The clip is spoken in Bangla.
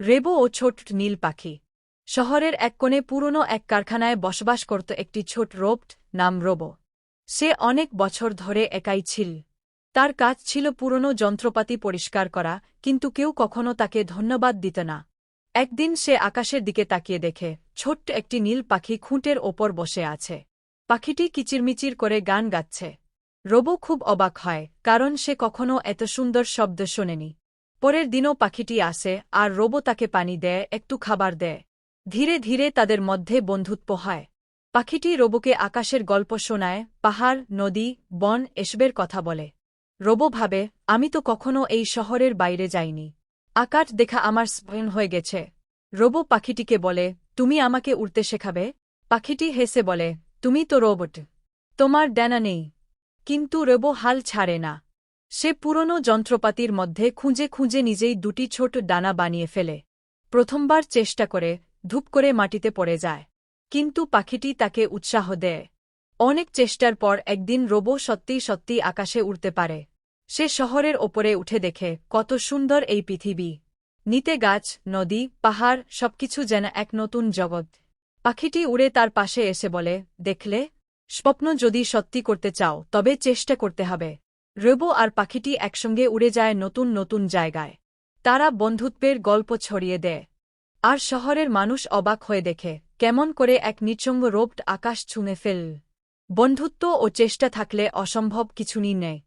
রেবো ও ছোট নীল পাখি। শহরের এক কোণে পুরনো এক কারখানায় বসবাস করত একটি ছোট রোবট নাম রোবো। সে অনেক বছর ধরে একাই ছিল। তার কাজ ছিল পুরনো যন্ত্রপাতি পরিষ্কার করা, কিন্তু কেউ কখনো তাকে ধন্যবাদ দিত না। একদিন সে আকাশের দিকে তাকিয়ে দেখে ছোট্ট একটি নীল পাখি খুঁটের ওপর বসে আছে। পাখিটি কিচিরমিচির করে গান গাচ্ছে। রোবো খুব অবাক হয়, কারণ সে কখনো এত সুন্দর শব্দ শোনেনি। পরের দিনও পাখিটি আসে, আর রোবো তাকে পানি দেয়, একটু খাবার দেয়। ধীরে ধীরে তাদের মধ্যে বন্ধুত্ব হয়। পাখিটি রোবোকে আকাশের গল্প শোনায়, পাহাড়, নদী, বন এসবের কথা বলে। রোবো ভাবে, আমি তো কখনো এই শহরের বাইরে যাইনি। আকাশ দেখা আমার স্পয়ন হয়ে গেছে। রোবো পাখিটিকে বলে, তুমি আমাকে উড়তে শেখাবে? পাখিটি হেসে বলে, তুমি তো রোবট, তোমার ডানা নেই। কিন্তু রোবো হাল ছাড়ে না। সে পুরনো যন্ত্রপাতির মধ্যে খুঁজে খুঁজে নিজেই দুটি ছোট ডানা বানিয়ে ফেলে। প্রথমবার চেষ্টা করে ধূপ করে মাটিতে পড়ে যায়। কিন্তু পাখিটি তাকে উৎসাহ দেয়। অনেক চেষ্টার পর একদিন রোবো সত্যিই সত্যিই আকাশে উড়তে পারে। সে শহরের ওপরে উঠে দেখে কত সুন্দর এই পৃথিবী। নিতে গাছ, নদী, পাহাড় সবকিছু যেন এক নতুন জগৎ। পাখিটি উড়ে তার পাশে এসে বলে, দেখলে, স্বপ্ন যদি সত্যি করতে চাও তবে চেষ্টা করতে হবে। রোবো আর পাখিটি একসঙ্গে উড়ে যায় নতুন নতুন জায়গায়। তারা বন্ধুত্বের গল্প ছড়িয়ে দেয়। আর শহরের মানুষ অবাক হয়ে দেখে কেমন করে এক নিঃসঙ্গ রোবট আকাশ ছুঁয়ে ফেল। বন্ধুত্ব ও চেষ্টা থাকলে অসম্ভব কিছু নেই।